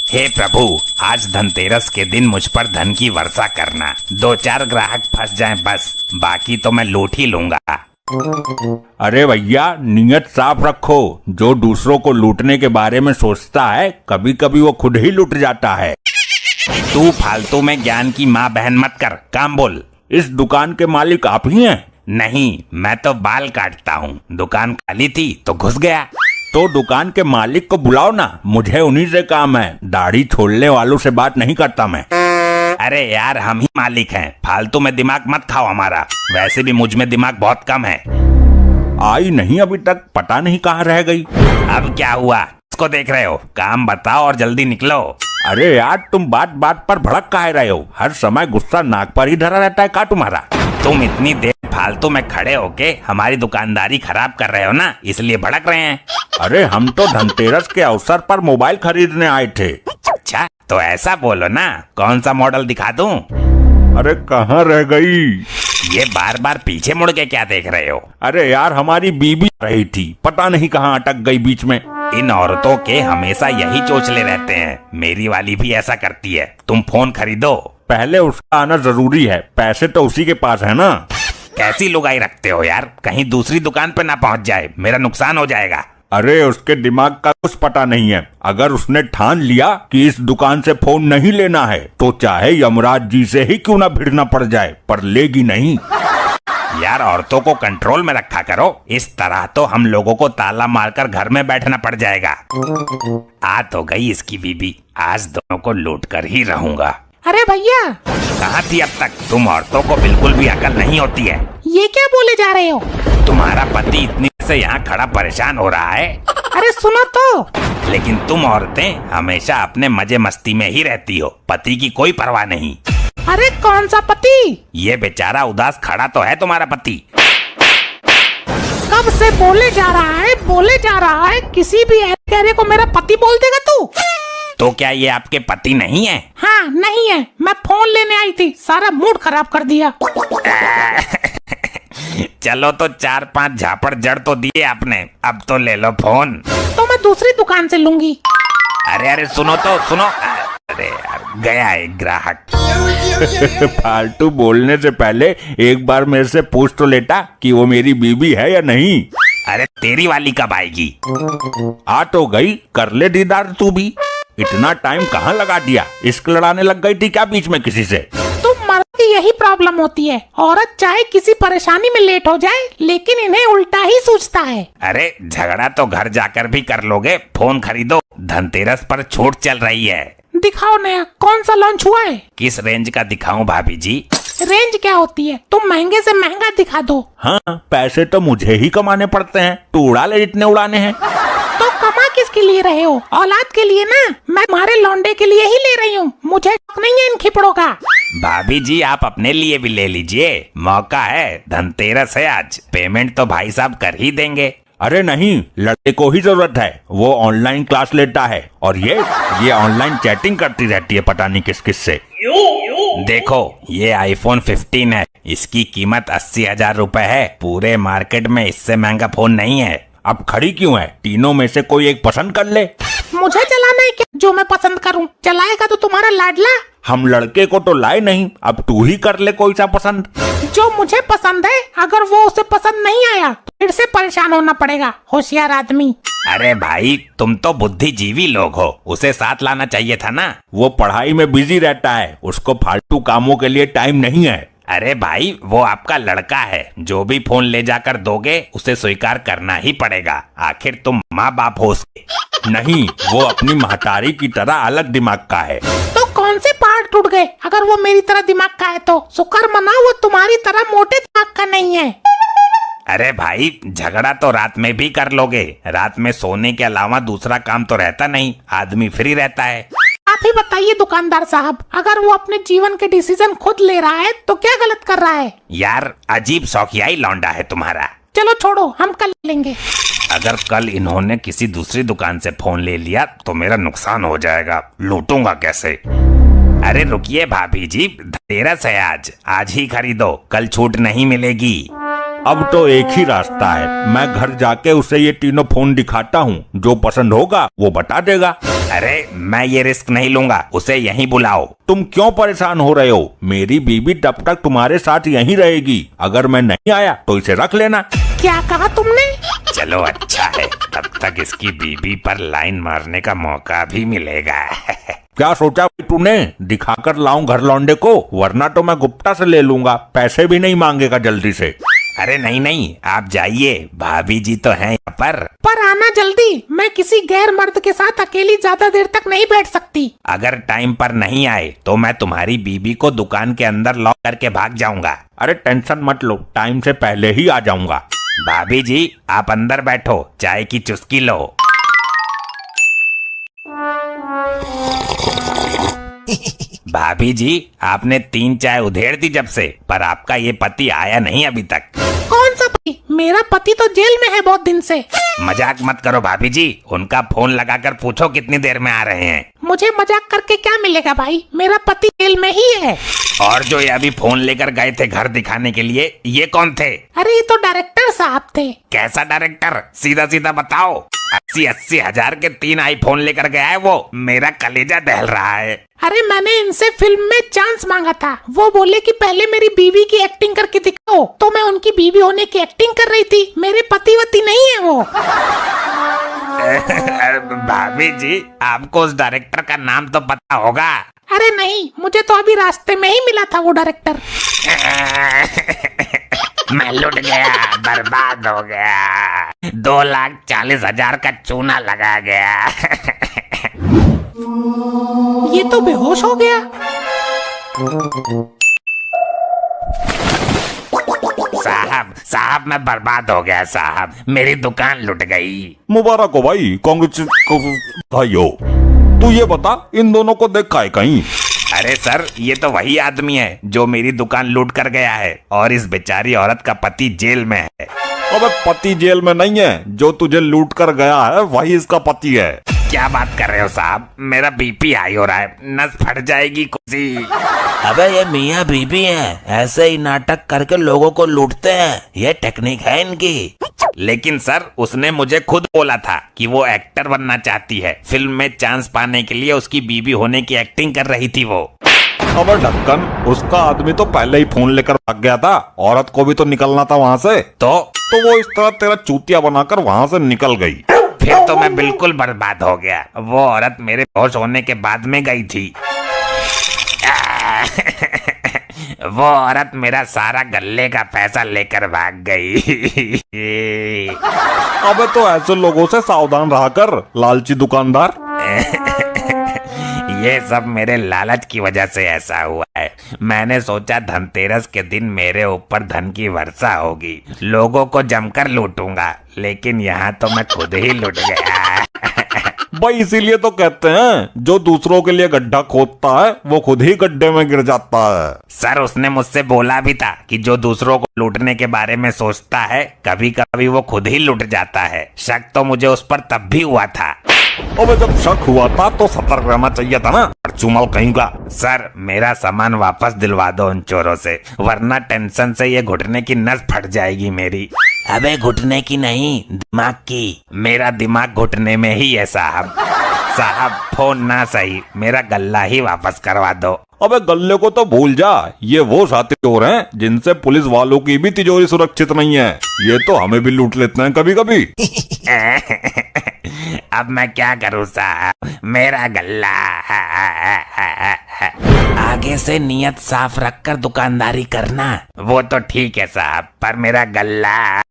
हे प्रभु, आज धनतेरस के दिन मुझ पर धन की वर्षा करना। 2-4 ग्राहक फंस जाएं बस, बाकी तो मैं लूट ही लूंगा। अरे भैया, नियत साफ रखो। जो दूसरों को लूटने के बारे में सोचता है, कभी कभी वो खुद ही लूट जाता है। तू फालतू में ज्ञान की माँ बहन मत कर, काम बोल। इस दुकान के मालिक आप ही हैं? नहीं, मैं तो बाल काटता हूँ। दुकान खाली थी तो घुस गया। तो दुकान के मालिक को बुलाओ ना, मुझे उन्हीं से काम है। दाढ़ी छोड़ने वालों से बात नहीं करता मैं। अरे यार, हम ही मालिक हैं, फालतू में दिमाग मत खाओ हमारा। वैसे भी मुझ में दिमाग बहुत कम है। आई नहीं अभी तक, पता नहीं कहाँ रह गई। अब क्या हुआ, इसको देख रहे हो? काम बताओ और जल्दी निकलो। अरे यार, तुम बात बात पर भड़क काहे रहे हो? हर समय गुस्सा नाक पर ही धरा रहता है का तुम्हारा? तुम इतनी देर फालतू में खड़े होके हमारी दुकानदारी खराब कर रहे हो ना, इसलिए भड़क रहे हैं। अरे हम तो धनतेरस के अवसर पर मोबाइल खरीदने आए थे। अच्छा, तो ऐसा बोलो ना, कौन सा मॉडल दिखा दूं? अरे कहाँ रह गई? ये बार बार पीछे मुड़ के क्या देख रहे हो? अरे यार, हमारी बीबी रही थी, पता नहीं कहाँ अटक गई बीच में। इन औरतों के हमेशा यही चोचले रहते हैं। मेरी वाली भी ऐसा करती है। तुम फोन खरीदो। पहले उसका आना जरूरी है, पैसे तो उसी के पास है ना। कैसी लुगाई रखते हो यार, कहीं दूसरी दुकान पे ना पहुंच जाए, मेरा नुकसान हो जाएगा। अरे उसके दिमाग का कुछ पता नहीं है। अगर उसने ठान लिया कि इस दुकान से फोन नहीं लेना है, तो चाहे यमराज जी से ही क्यों ना भिड़ना पड़ जाए, पर लेगी नहीं। यार, औरतों को कंट्रोल में रखा करो। इस तरह तो हम लोगों को ताला मारकर घर में बैठना पड़ जाएगा। आ तो गई इसकी बीबी, आज दोनों को लूट कर ही रहूंगा। अरे भैया, कहाँ थी अब तक? तुम औरतों को बिल्कुल भी अकल नहीं होती है। ये क्या बोले जा रहे हो? तुम्हारा पति इतनी से यहाँ खड़ा परेशान हो रहा है। अरे सुनो तो। लेकिन तुम औरतें हमेशा अपने मजे मस्ती में ही रहती हो, पति की कोई परवाह नहीं। अरे कौन सा पति? ये बेचारा उदास खड़ा तो है तुम्हारा पति। कब से बोले जा रहा है, किसी भी कहने को मेरा पति बोल देगा तू? तो क्या ये आपके पति नहीं है? हाँ, नहीं है। मैं फोन लेने आई थी, सारा मूड खराब कर दिया। चलो तो 4-5 झापड़ जड़ तो दिए आपने, अब तो ले लो फोन। तो मैं दूसरी दुकान से लूंगी। अरे सुनो तो सुनो। अरे यार, गया एक ग्राहक। फालतू बोलने से पहले एक बार मेरे से पूछ तो लेता कि वो मेरी बीबी है या नहीं। अरे तेरी वाली कब आएगी? आ तो गई, कर ले दीदार तू भी। इतना टाइम कहाँ लगा दिया? इश्क लड़ाने लग गई थी क्या बीच में किसी से? तुम मर्द की यही प्रॉब्लम होती है, औरत चाहे किसी परेशानी में लेट हो जाए, लेकिन इन्हें उल्टा ही सूझता है। अरे झगड़ा तो घर जाकर भी कर लोगे। फोन खरीदो, धनतेरस पर छूट चल रही है। दिखाओ नया, कौन सा लॉन्च हुआ है? किस रेंज का दिखाऊं भाभी जी? रेंज क्या होती है? तुम महंगे से महंगा दिखा दो। हाँ, पैसे तो मुझे ही कमाने पड़ते हैं, तू उड़ा ले जितने उड़ाने हैं। तो कमा किसके लिए रहे हो? औलाद के लिए ना। मैं तुम्हारे लौंडे के लिए ही ले रही हूँ, मुझे शौक नहीं है इन खिपड़ों का। भाभी जी, आप अपने लिए भी ले लीजिए, मौका है, धनतेरस है आज, पेमेंट तो भाई साहब कर ही देंगे। अरे नहीं, लड़के को ही जरूरत है, वो ऑनलाइन क्लास लेता है और ये ऑनलाइन चैटिंग करती रहती है पता नहीं किस किस से। देखो, ये iPhone 15 है, इसकी कीमत 80,000 रुपए है। पूरे मार्केट में इससे महंगा फोन नहीं है। अब खड़ी क्यों है? तीनों में से कोई एक पसंद कर ले। मुझे चलाना है क्या? जो मैं पसंद करूं चलाएगा तो तुम्हारा लाडला। हम लड़के को तो लाए नहीं, अब तू ही कर ले कोई सा पसंद। जो मुझे पसंद है, अगर वो उसे पसंद नहीं आया तो फिर से परेशान होना पड़ेगा, होशियार आदमी। अरे भाई, तुम तो बुद्धिजीवी लोग हो, उसे साथ लाना चाहिए था ना। वो पढ़ाई में बिजी रहता है, उसको फालतू कामों के लिए टाइम नहीं है। अरे भाई, वो आपका लड़का है, जो भी फोन ले जाकर दोगे उसे स्वीकार करना ही पड़ेगा। आखिर तुम माँ बाप हो उसके। नहीं, वो अपनी महतारी की तरह अलग दिमाग का है। तो कौन से पहाड़ टूट गए? अगर वो मेरी तरह दिमाग का है तो शुक्र मनाओ वो तुम्हारी तरह मोटे दिमाग का नहीं है। अरे भाई, झगड़ा तो रात में भी कर लोगे। रात में सोने के अलावा दूसरा काम तो रहता नहीं, आदमी फ्री रहता है। आप ही बताइए दुकानदार साहब, अगर वो अपने जीवन के डिसीजन खुद ले रहा है तो क्या गलत कर रहा है? यार, अजीब शौकियाई लौंडा है तुम्हारा। चलो छोड़ो, हम कल लेंगे। अगर कल इन्होंने किसी दूसरी दुकान से फोन ले लिया तो मेरा नुकसान हो जाएगा, लूटूंगा कैसे? अरे रुकिए भाभी जी, धनतेरस है आज ही खरीदो, कल छूट नहीं मिलेगी। अब तो एक ही रास्ता है, मैं घर जाके उसे ये तीनों फोन दिखाता हूँ, जो पसंद होगा वो बता देगा। अरे मैं ये रिस्क नहीं लूंगा, उसे यहीं बुलाओ। तुम क्यों परेशान हो रहे हो? मेरी बीबी तब तक तुम्हारे साथ यहीं रहेगी। अगर मैं नहीं आया तो इसे रख लेना। क्या कहा तुमने? चलो अच्छा है, तब तक इसकी बीबी पर लाइन मारने का मौका भी मिलेगा। क्या सोचा तूने? दिखाकर लाऊं घर लौंडे को, वरना तो मैं गुप्ता से ले लूंगा, पैसे भी नहीं मांगेगा जल्दी से। अरे नहीं नहीं, आप जाइए, भाभी जी तो हैं यहाँ पर आना जल्दी, मैं किसी गैर मर्द के साथ अकेली ज्यादा देर तक नहीं बैठ सकती। अगर टाइम पर नहीं आए तो मैं तुम्हारी बीबी को दुकान के अंदर लॉक करके भाग जाऊंगा। अरे टेंशन मत लो, टाइम से पहले ही आ जाऊंगा। भाभी जी आप अंदर बैठो, चाय की चुस्की लो। भाभी जी आपने 3 चाय उधेड़ दी जब से, पर आपका ये पति आया नहीं अभी तक। कौन सा पति? मेरा पति तो जेल में है बहुत दिन से। मजाक मत करो भाभी जी, उनका फोन लगाकर पूछो कितनी देर में आ रहे हैं। मुझे मजाक करके क्या मिलेगा भाई, मेरा पति जेल में ही है। और जो ये अभी फोन लेकर गए थे घर दिखाने के लिए, ये कौन थे? अरे ये तो डायरेक्टर साहब थे। कैसा डायरेक्टर? सीधा सीधा बताओ। 80-80 हजार के 3 आईफोन लेकर गया है वो, मेरा कलेजा दहल रहा है। अरे मैंने इनसे फिल्म में चांस मांगा था, वो बोले कि पहले मेरी बीवी की एक्टिंग करके दिखाओ, तो मैं उनकी बीवी होने की एक्टिंग कर रही थी, मेरे पतिवती नहीं है वो। भाभी जी आपको उस डायरेक्टर का नाम तो पता होगा। अरे नहीं, मुझे तो अभी रास्ते में ही मिला था वो डायरेक्टर। मैं लुट गया, बर्बाद हो गया, 2,40,000 का चूना लगा गया। ये तो बेहोश हो गया। साहब मैं बर्बाद हो गया साहब, मेरी दुकान लुट गई। मुबारक हो भाई, कांग्रेस भाई हो। तू ये बता, इन दोनों को देखा है कहीं? अरे सर ये तो वही आदमी है जो मेरी दुकान लूट कर गया है, और इस बेचारी औरत का पति जेल में है। अबे पति जेल में नहीं है, जो तुझे लूट कर गया है वही इसका पति है। क्या बात कर रहे हो साहब, मेरा बीपी हाई हो रहा है, नस फट जाएगी कुछ। अबे ये मियाँ बीबी हैं, ऐसे ही नाटक करके लोगों को लूटते हैं, ये टेक्निक है इनकी। लेकिन सर उसने मुझे खुद बोला था कि वो एक्टर बनना चाहती है, फिल्म में चांस पाने के लिए उसकी बीबी होने की एक्टिंग कर रही थी वो। अबे ढक्कन, उसका आदमी तो पहले ही फोन लेकर भाग गया था, औरत को भी तो निकलना था वहाँ से। तो वो इस तरह तेरा चूतिया बनाकर वहाँ से निकल गई। फिर तो मैं बिल्कुल बर्बाद हो गया, वो औरत मेरे बेहोश होने के बाद में गई थी। वो औरत मेरा सारा गल्ले का पैसा लेकर भाग गई। अबे तो ऐसे लोगों से सावधान रहा कर, लालची दुकानदार। ये सब मेरे लालच की वजह से ऐसा हुआ है। मैंने सोचा धनतेरस के दिन मेरे ऊपर धन की वर्षा होगी, लोगों को जमकर लूटूंगा, लेकिन यहाँ तो मैं खुद ही लूट गया। भाई इसीलिए तो कहते हैं, जो दूसरों के लिए गड्ढा खोदता है वो खुद ही गड्ढे में गिर जाता है। सर उसने मुझसे बोला भी था कि जो दूसरों को लूटने के बारे में सोचता है, कभी कभी वो खुद ही लूट जाता है। शक तो मुझे उस पर तब भी हुआ था। अबे जब शक हुआ था तो सतर्क रहना चाहिए था ना, चुमल कहीं का। सर मेरा सामान वापस दिलवा दो उन चोरों से, वरना टेंशन से ये घुटने की नस फट जाएगी मेरी। अबे घुटने की नहीं, दिमाग की। मेरा दिमाग घुटने में ही है साहब। साहब फोन ना सही, मेरा गल्ला ही वापस करवा दो। अबे गल्ले को तो भूल जा, ये वो साथी चोर हैं जिनसे पुलिस वालों की भी तिजोरी सुरक्षित नहीं है। ये तो हमें भी लूट लेते हैं कभी कभी। अब मैं क्या करूँ साहब, मेरा गल्ला। आगे से नियत साफ रखकर दुकानदारी करना। वो तो ठीक है साहब, पर मेरा गल्ला।